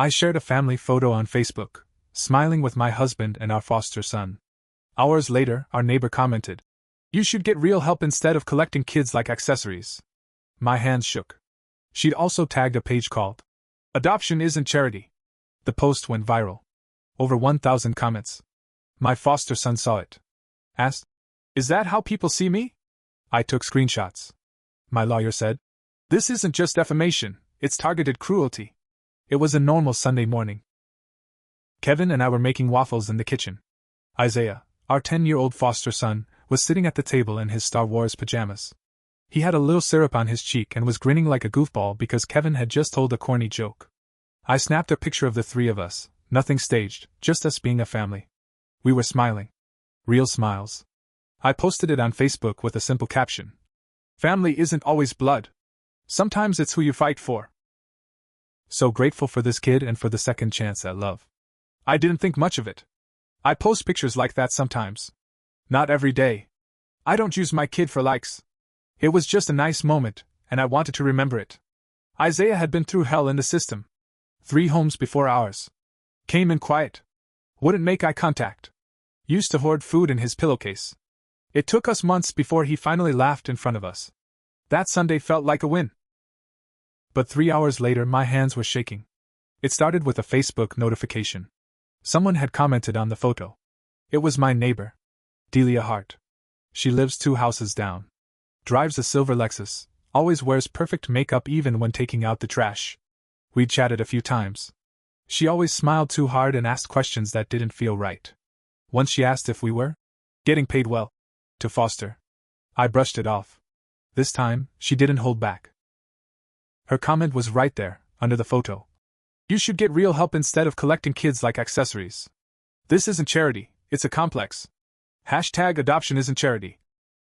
I shared a family photo on Facebook, smiling with my husband and our foster son. Hours later, our neighbor commented, "You should get real help instead of collecting kids like accessories." My hands shook. She'd also tagged a page called "Adoption Isn't Charity." The post went viral. Over 1,000 comments. My foster son saw it. Asked, "Is that how people see me?" I took screenshots. My lawyer said, "This isn't just defamation, it's targeted cruelty." It was a normal Sunday morning. Kevin and I were making waffles in the kitchen. Isaiah, our 10-year-old foster son, was sitting at the table in his Star Wars pajamas. He had a little syrup on his cheek and was grinning like a goofball because Kevin had just told a corny joke. I snapped a picture of the three of us, nothing staged, just us being a family. We were smiling. Real smiles. I posted it on Facebook with a simple caption. "Family isn't always blood. Sometimes it's who you fight for." So grateful for this kid and for the second chance at love. I didn't think much of it. I post pictures like that sometimes. Not every day. I don't use my kid for likes. It was just a nice moment, and I wanted to remember it. Isaiah had been through hell in the system. 3 homes before ours. Came in quiet. Wouldn't make eye contact. Used to hoard food in his pillowcase. It took us months before he finally laughed in front of us. That Sunday felt like a win. But 3 hours later my hands were shaking. It started with a Facebook notification. Someone had commented on the photo. It was my neighbor, Delia Hart. She lives 2 houses down. Drives a silver Lexus, always wears perfect makeup even when taking out the trash. We'd chatted a few times. She always smiled too hard and asked questions that didn't feel right. Once she asked if we were getting paid well to foster. I brushed it off. This time, she didn't hold back. Her comment was right there, under the photo. "You should get real help instead of collecting kids like accessories. This isn't charity, it's a complex. #adoption isn't charity."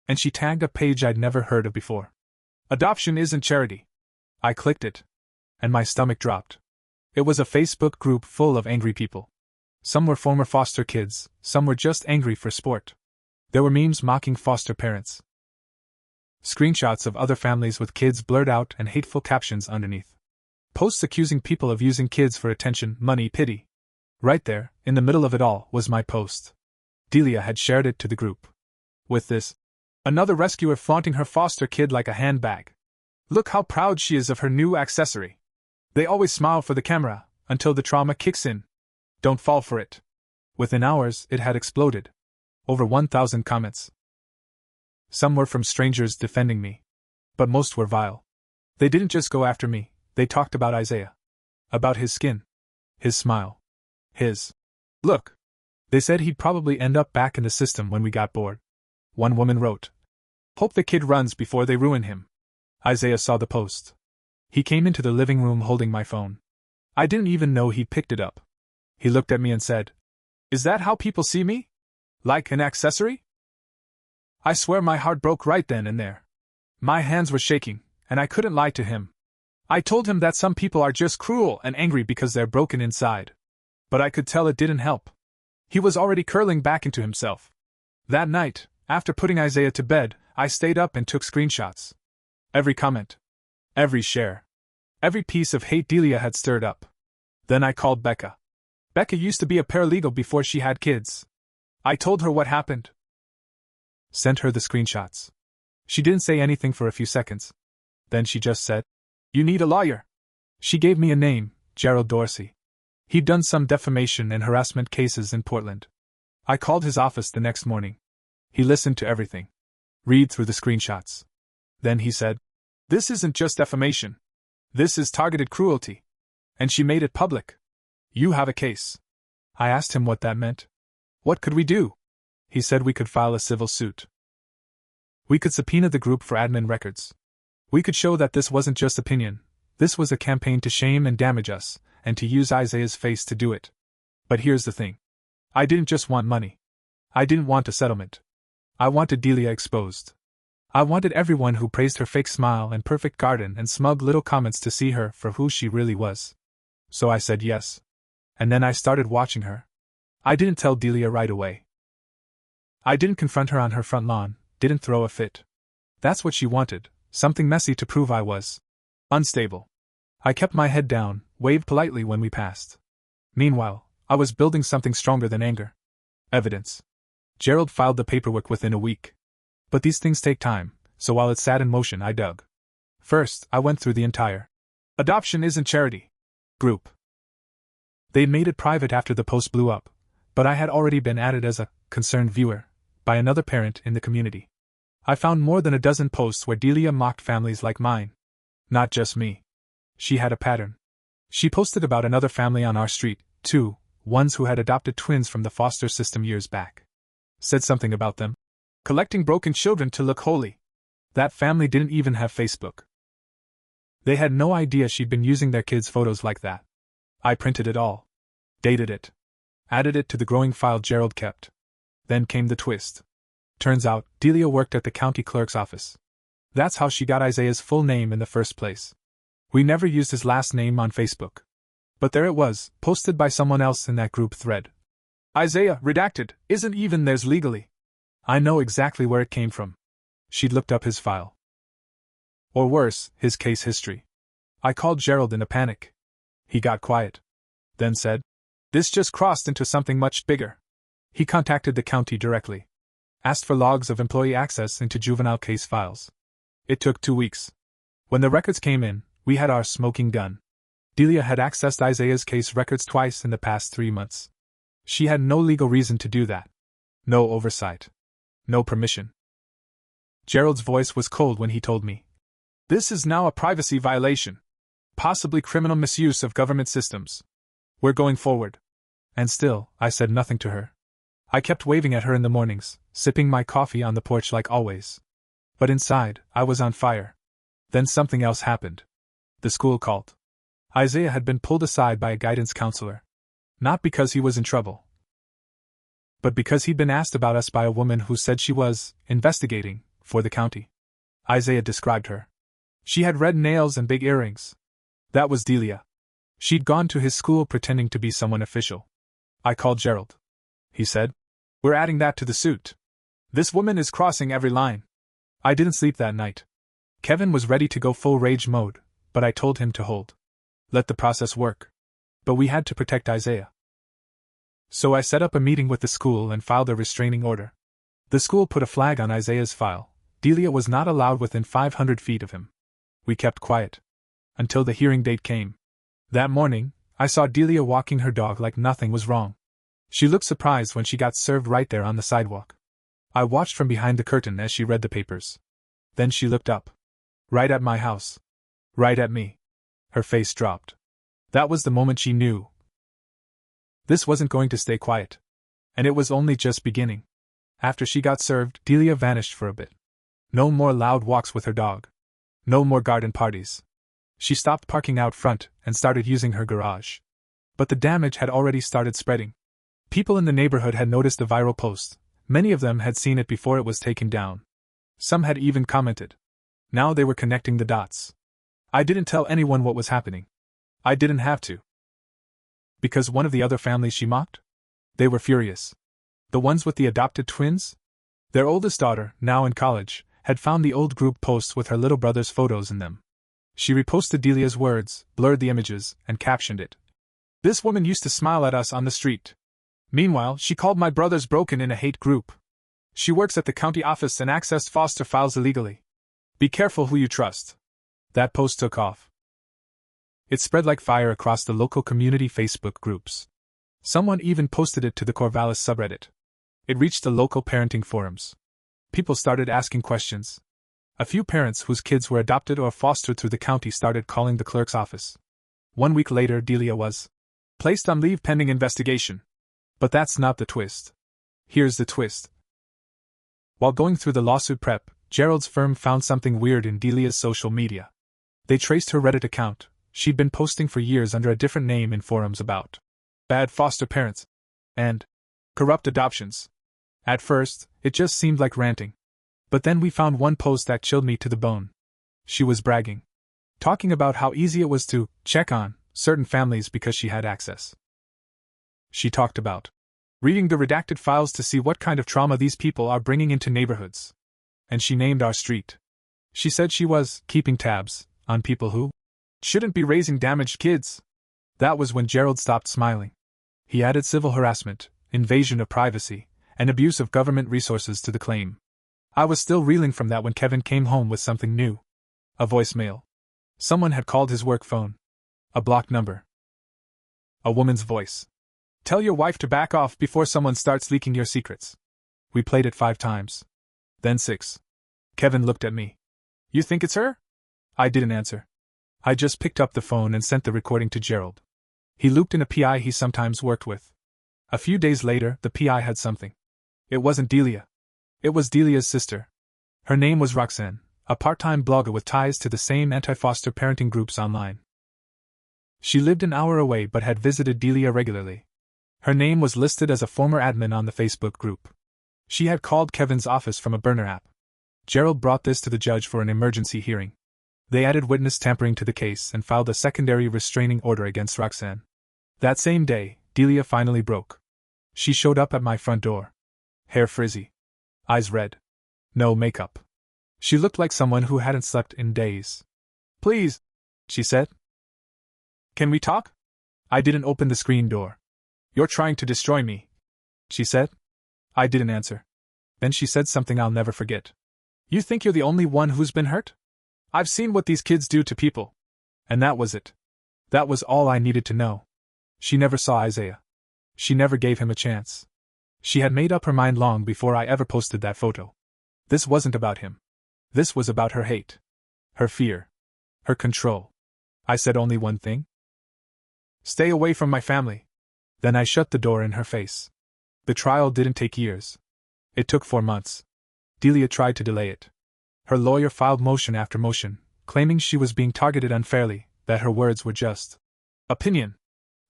And she tagged a page I'd never heard of before. Adoption isn't charity. I clicked it. And my stomach dropped. It was a Facebook group full of angry people. Some were former foster kids, some were just angry for sport. There were memes mocking foster parents. Screenshots of other families with kids blurred out and hateful captions underneath. Posts accusing people of using kids for attention, money, pity. Right there, in the middle of it all, was my post. Delia had shared it to the group. With this, "Another rescuer flaunting her foster kid like a handbag. Look how proud she is of her new accessory. They always smile for the camera, until the trauma kicks in. Don't fall for it." Within hours, it had exploded. Over 1,000 comments. Some were from strangers defending me. But most were vile. They didn't just go after me, they talked about Isaiah. About his skin. His smile. His look. They said he'd probably end up back in the system when we got bored. One woman wrote, "Hope the kid runs before they ruin him." Isaiah saw the post. He came into the living room holding my phone. I didn't even know he'd picked it up. He looked at me and said, "Is that how people see me? Like an accessory?" I swear my heart broke right then and there. My hands were shaking, and I couldn't lie to him. I told him that some people are just cruel and angry because they're broken inside. But I could tell it didn't help. He was already curling back into himself. That night, after putting Isaiah to bed, I stayed up and took screenshots. Every comment. Every share. Every piece of hate Delia had stirred up. Then I called Becca. Becca used to be a paralegal before she had kids. I told her what happened. Sent her the screenshots. She didn't say anything for a few seconds. Then she just said, "You need a lawyer." She gave me a name, Gerald Dorsey. He'd done some defamation and harassment cases in Portland. I called his office the next morning. He listened to everything. Read through the screenshots. Then he said, "This isn't just defamation. This is targeted cruelty. And she made it public. You have a case." I asked him what that meant. What could we do? He said we could file a civil suit. We could subpoena the group for admin records. We could show that this wasn't just opinion, this was a campaign to shame and damage us, and to use Isaiah's face to do it. But here's the thing. I didn't just want money. I didn't want a settlement. I wanted Delia exposed. I wanted everyone who praised her fake smile and perfect garden and smug little comments to see her for who she really was. So I said yes. And then I started watching her. I didn't tell Delia right away. I didn't confront her on her front lawn, didn't throw a fit. That's what she wanted, something messy to prove I was unstable. I kept my head down, waved politely when we passed. Meanwhile, I was building something stronger than anger. Evidence. Gerald filed the paperwork within a week. But these things take time, so while it sat in motion, I dug. First, I went through the entire Adoption Isn't Charity group. They'd made it private after the post blew up, but I had already been added as a concerned viewer by another parent in the community. I found more than a dozen posts where Delia mocked families like mine. Not just me. She had a pattern. She posted about another family on our street, too, ones who had adopted twins from the foster system years back. Said something about them collecting broken children to look holy. That family didn't even have Facebook. They had no idea she'd been using their kids' photos like that. I printed it all. Dated it. Added it to the growing file Gerald kept. Then came the twist. Turns out, Delia worked at the county clerk's office. That's how she got Isaiah's full name in the first place. We never used his last name on Facebook. But there it was, posted by someone else in that group thread. Isaiah, redacted, isn't even theirs legally. I know exactly where it came from. She'd looked up his file. Or worse, his case history. I called Gerald in a panic. He got quiet. Then said, "This just crossed into something much bigger." He contacted the county directly. Asked for logs of employee access into juvenile case files. It took 2 weeks. When the records came in, we had our smoking gun. Delia had accessed Isaiah's case records twice in the past 3 months. She had no legal reason to do that. No oversight. No permission. Gerald's voice was cold when he told me. "This is now a privacy violation. Possibly criminal misuse of government systems. We're going forward." And still, I said nothing to her. I kept waving at her in the mornings, sipping my coffee on the porch like always. But inside, I was on fire. Then something else happened. The school called. Isaiah had been pulled aside by a guidance counselor. Not because he was in trouble, but because he'd been asked about us by a woman who said she was investigating for the county. Isaiah described her. She had red nails and big earrings. That was Delia. She'd gone to his school pretending to be someone official. I called Gerald. He said, "We're adding that to the suit. This woman is crossing every line." I didn't sleep that night. Kevin was ready to go full rage mode, but I told him to hold. Let the process work. But we had to protect Isaiah. So I set up a meeting with the school and filed a restraining order. The school put a flag on Isaiah's file. Delia was not allowed within 500 feet of him. We kept quiet. Until the hearing date came. That morning, I saw Delia walking her dog like nothing was wrong. She looked surprised when she got served right there on the sidewalk. I watched from behind the curtain as she read the papers. Then she looked up. Right at my house. Right at me. Her face dropped. That was the moment she knew. This wasn't going to stay quiet. And it was only just beginning. After she got served, Delia vanished for a bit. No more loud walks with her dog. No more garden parties. She stopped parking out front and started using her garage. But the damage had already started spreading. People in the neighborhood had noticed the viral post. Many of them had seen it before it was taken down. Some had even commented. Now they were connecting the dots. I didn't tell anyone what was happening. I didn't have to. Because one of the other families she mocked? They were furious. The ones with the adopted twins? Their oldest daughter, now in college, had found the old group posts with her little brother's photos in them. She reposted Delia's words, blurred the images, and captioned it. "This woman used to smile at us on the street. Meanwhile, she called my brothers broken in a hate group. She works at the county office and accessed foster files illegally. Be careful who you trust." That post took off. It spread like fire across the local community Facebook groups. Someone even posted it to the Corvallis subreddit. It reached the local parenting forums. People started asking questions. A few parents whose kids were adopted or fostered through the county started calling the clerk's office. 1 week later, Delia was placed on leave pending investigation. But that's not the twist. Here's the twist. While going through the lawsuit prep, Gerald's firm found something weird in Delia's social media. They traced her Reddit account. She'd been posting for years under a different name in forums about bad foster parents and corrupt adoptions. At first, it just seemed like ranting. But then we found one post that chilled me to the bone. She was bragging. Talking about how easy it was to check on certain families because she had access. She talked about reading the redacted files to see what kind of trauma these people are bringing into neighborhoods. And she named our street. She said she was keeping tabs on people who shouldn't be raising damaged kids. That was when Gerald stopped smiling. He added civil harassment, invasion of privacy, and abuse of government resources to the claim. I was still reeling from that when Kevin came home with something new. A voicemail. Someone had called his work phone. A blocked number. A woman's voice. Tell your wife to back off before someone starts leaking your secrets. We played it 5 times. Then 6. Kevin looked at me. You think it's her? I didn't answer. I just picked up the phone and sent the recording to Gerald. He looped in a PI he sometimes worked with. A few days later, the PI had something. It wasn't Delia. It was Delia's sister. Her name was Roxanne, a part-time blogger with ties to the same anti-foster parenting groups online. She lived an hour away but had visited Delia regularly. Her name was listed as a former admin on the Facebook group. She had called Kevin's office from a burner app. Gerald brought this to the judge for an emergency hearing. They added witness tampering to the case and filed a secondary restraining order against Roxanne. That same day, Delia finally broke. She showed up at my front door. Hair frizzy. Eyes red. No makeup. She looked like someone who hadn't slept in days. Please, she said. Can we talk? I didn't open the screen door. You're trying to destroy me, she said. I didn't answer. Then she said something I'll never forget. You think you're the only one who's been hurt? I've seen what these kids do to people. And that was it. That was all I needed to know. She never saw Isaiah. She never gave him a chance. She had made up her mind long before I ever posted that photo. This wasn't about him. This was about her hate. Her fear. Her control. I said only one thing. Stay away from my family. Then I shut the door in her face. The trial didn't take years. It took 4 months. Delia tried to delay it. Her lawyer filed motion after motion, claiming she was being targeted unfairly, that her words were just opinion,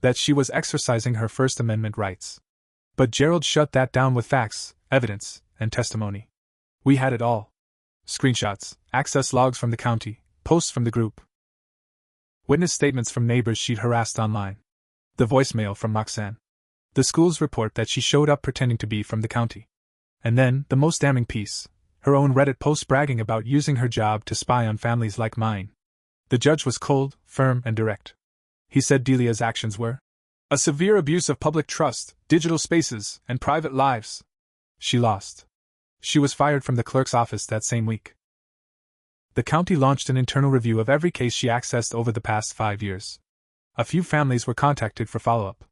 that she was exercising her First Amendment rights. But Gerald shut that down with facts, evidence, and testimony. We had it all. Screenshots, access logs from the county, posts from the group, witness statements from neighbors she'd harassed online, the voicemail from Roxanne, the school's report that she showed up pretending to be from the county. And then, the most damning piece, her own Reddit post bragging about using her job to spy on families like mine. The judge was cold, firm, and direct. He said Delia's actions were a severe abuse of public trust, digital spaces, and private lives. She lost. She was fired from the clerk's office that same week. The county launched an internal review of every case she accessed over the past 5 years. A few families were contacted for follow-up.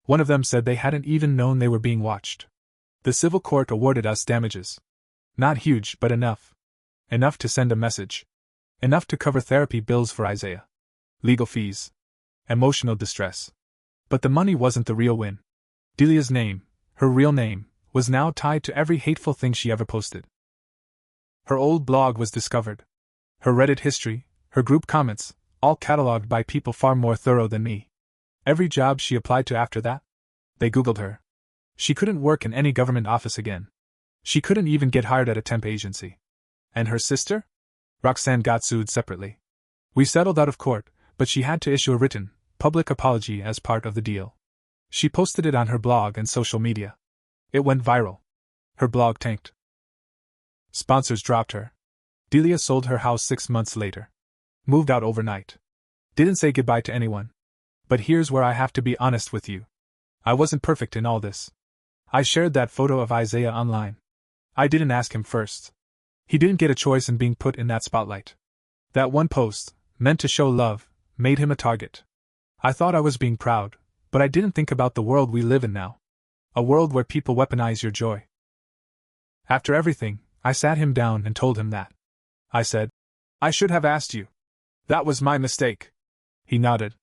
One of them said they hadn't even known they were being watched. The civil court awarded us damages. Not huge, but enough. Enough to send a message. Enough to cover therapy bills for Isaiah. Legal fees. Emotional distress. But the money wasn't the real win. Delia's name, her real name, was now tied to every hateful thing she ever posted. Her old blog was discovered. Her Reddit history, her group comments, all cataloged by people far more thorough than me. Every job she applied to after that, they Googled her. She couldn't work in any government office again. She couldn't even get hired at a temp agency. And her sister? Roxanne got sued separately. We settled out of court, but she had to issue a written, public apology as part of the deal. She posted it on her blog and social media. It went viral. Her blog tanked. Sponsors dropped her. Delia sold her house 6 months later. Moved out overnight. Didn't say goodbye to anyone. But here's where I have to be honest with you. I wasn't perfect in all this. I shared that photo of Isaiah online. I didn't ask him first. He didn't get a choice in being put in that spotlight. That one post, meant to show love, made him a target. I thought I was being proud, but I didn't think about the world we live in now. A world where people weaponize your joy. After everything, I sat him down and told him that. I said, I should have asked you. That was my mistake. He nodded.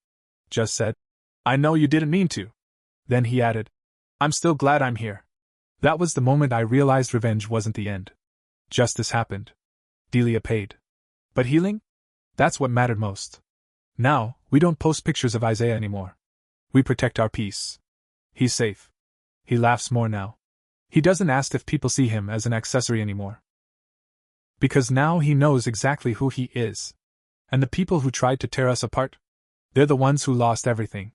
Just said, I know you didn't mean to. Then he added, I'm still glad I'm here. That was the moment I realized revenge wasn't the end. Justice happened. Delia paid. But healing? That's what mattered most. Now, we don't post pictures of Isaiah anymore. We protect our peace. He's safe. He laughs more now. He doesn't ask if people see him as an accessory anymore. Because now he knows exactly who he is. And the people who tried to tear us apart? They're the ones who lost everything.